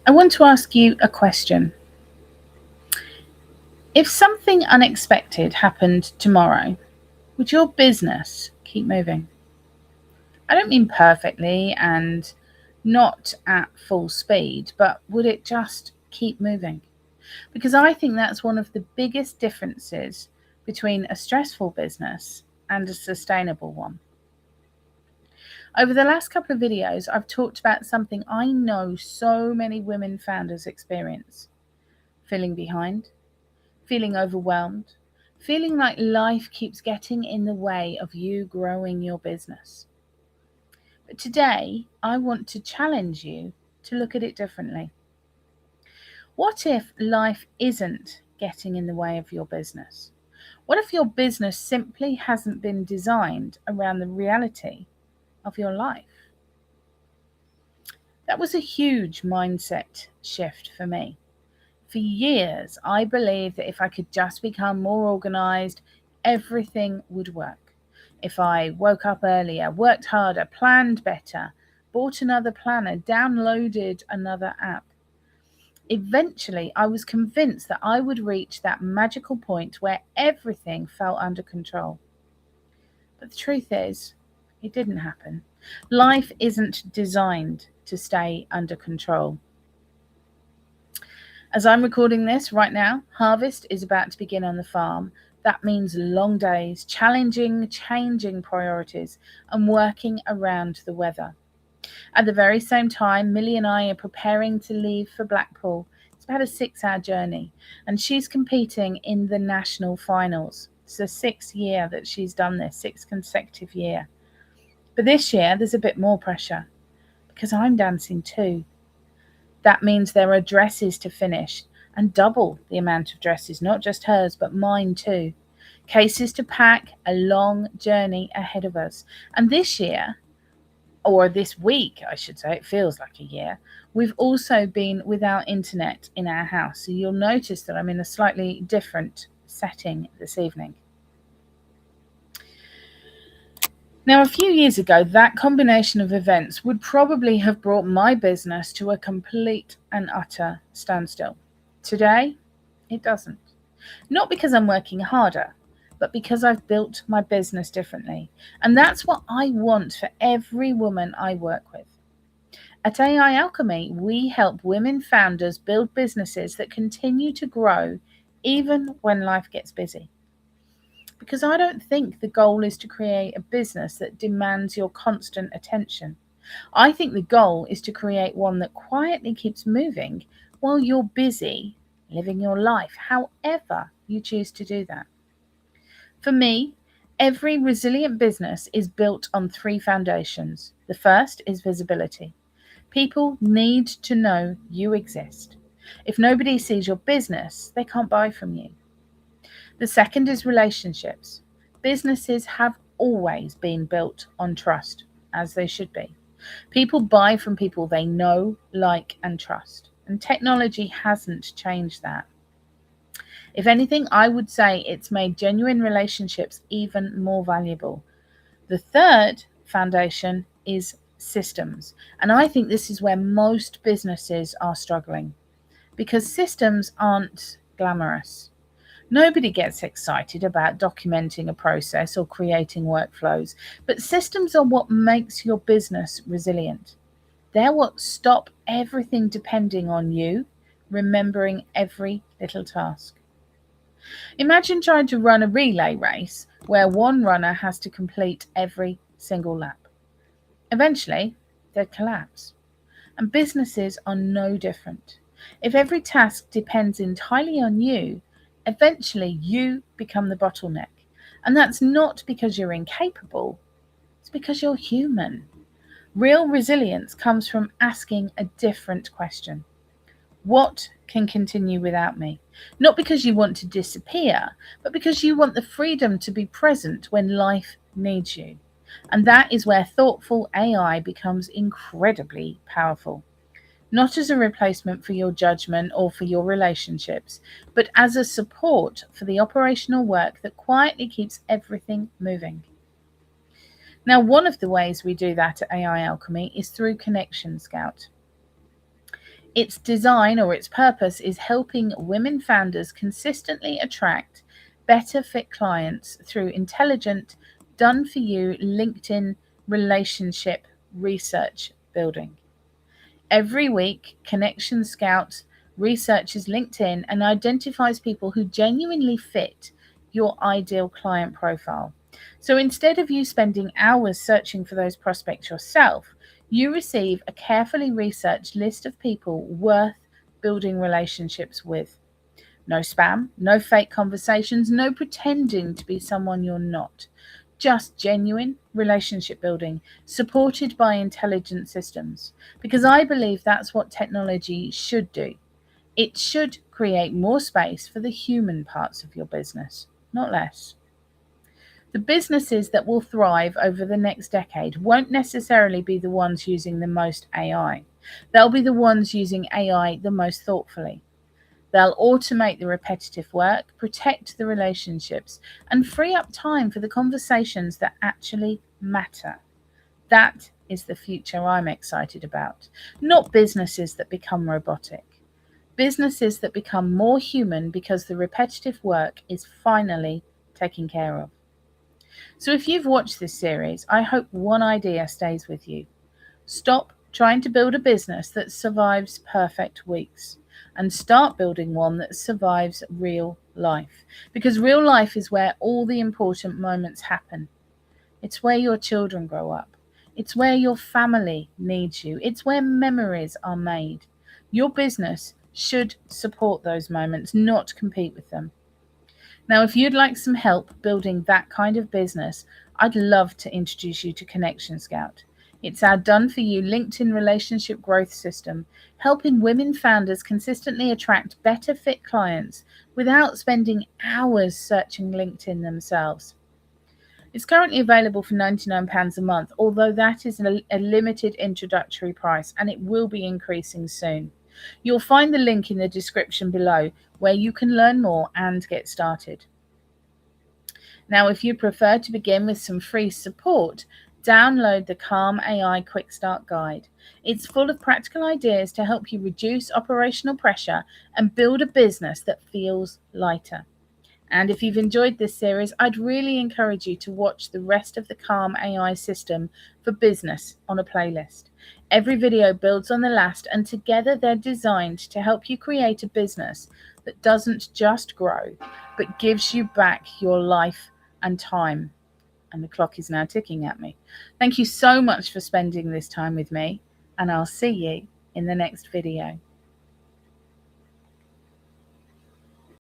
I want to ask you a question. If something unexpected happened tomorrow, would your business keep moving? I don't mean perfectly and not at full speed, but would it just keep moving? Because I think that's one of the biggest differences between a stressful business and a sustainable one. Over the last couple of videos, I've talked about something I know so many women founders experience: feeling behind, feeling overwhelmed, feeling like life keeps getting in the way of you growing your business. But today, I want to challenge you to look at it differently. What if life isn't getting in the way of your business? What if your business simply hasn't been designed around the reality of your life? That was a huge mindset shift for me. For years, I believed that if I could just become more organized, everything would work. If I woke up earlier, worked harder, planned better, bought another planner, downloaded another app, eventually I was convinced that I would reach that magical point where everything felt under control. But the truth is, it didn't happen. Life isn't designed to stay under control. As I'm recording this right now, harvest is about to begin on the farm. That means long days, challenging, changing priorities, and working around the weather. At the very same time, Millie and I are preparing to leave for Blackpool. It's about a 6-hour journey, and she's competing in the national finals. It's the 6th year that she's done this, 6th consecutive year. But this year, there's a bit more pressure because I'm dancing too. That means there are dresses to finish, and double the amount of dresses, not just hers, but mine too. Cases to pack, a long journey ahead of us. And this year, or this week, I should say, it feels like a year, we've also been without internet in our house. So you'll notice that I'm in a slightly different setting this evening. Now, a few years ago, that combination of events would probably have brought my business to a complete and utter standstill. Today, it doesn't. Not because I'm working harder, but because I've built my business differently. And that's what I want for every woman I work with. At AI Alchemy, we help women founders build businesses that continue to grow even when life gets busy. Because I don't think the goal is to create a business that demands your constant attention. I think the goal is to create one that quietly keeps moving while you're busy living your life, however you choose to do that. For me, every resilient business is built on 3 foundations. The first is visibility. People need to know you exist. If nobody sees your business, they can't buy from you. The second is relationships. Businesses have always been built on trust, as they should be. People buy from people they know, like, and trust. And technology hasn't changed that. If anything, I would say it's made genuine relationships even more valuable. The third foundation is systems. And I think this is where most businesses are struggling because systems aren't glamorous. Nobody gets excited about documenting a process or creating workflows, but systems are what makes your business resilient. They're what stop everything depending on you remembering every little task. Imagine trying to run a relay race where one runner has to complete every single lap. Eventually, they'd collapse. And businesses are no different. If every task depends entirely on you, eventually you become the bottleneck. And that's not because you're incapable, it's because you're human. Real resilience comes from asking a different question: what can continue without me? Not because you want to disappear, but because you want the freedom to be present when life needs you. And that is where thoughtful AI becomes incredibly powerful. Not as a replacement for your judgment or for your relationships, but as a support for the operational work that quietly keeps everything moving. Now, one of the ways we do that at AI Alchemy is through Connection Scout. Its design or its purpose is helping women founders consistently attract better fit clients through intelligent, done for you LinkedIn relationship research building. Every week, Connection Scout researches LinkedIn and identifies people who genuinely fit your ideal client profile. So instead of you spending hours searching for those prospects yourself, you receive a carefully researched list of people worth building relationships with. No spam, no fake conversations, no pretending to be someone you're not. Just genuine relationship building, supported by intelligent systems. Because I believe that's what technology should do. It should create more space for the human parts of your business, not less. The businesses that will thrive over the next decade won't necessarily be the ones using the most AI. They'll be the ones using AI the most thoughtfully. They'll automate the repetitive work, protect the relationships, and free up time for the conversations that actually matter. That is the future I'm excited about. Not businesses that become robotic. Businesses that become more human because the repetitive work is finally taken care of. So if you've watched this series, I hope one idea stays with you. Stop trying to build a business that survives perfect weeks and start building one that survives real life. Because real life is where all the important moments happen. It's where your children grow up. It's where your family needs you. It's where memories are made. Your business should support those moments, not compete with them. Now, if you'd like some help building that kind of business, I'd love to introduce you to Connection Scout. It's our done for you LinkedIn relationship growth system, helping women founders consistently attract better fit clients without spending hours searching LinkedIn themselves. It's currently available for £99 a month, although that is a limited introductory price and it will be increasing soon. You'll find the link in the description below where you can learn more and get started. Now, if you prefer to begin with some free support, download the Calm AI Quick Start Guide. It's full of practical ideas to help you reduce operational pressure and build a business that feels lighter. And if you've enjoyed this series, I'd really encourage you to watch the rest of the Calm AI system for business on a playlist. Every video builds on the last, and together they're designed to help you create a business that doesn't just grow, but gives you back your life and time. And the clock is now ticking at me. Thank you so much for spending this time with me, and I'll see you in the next video.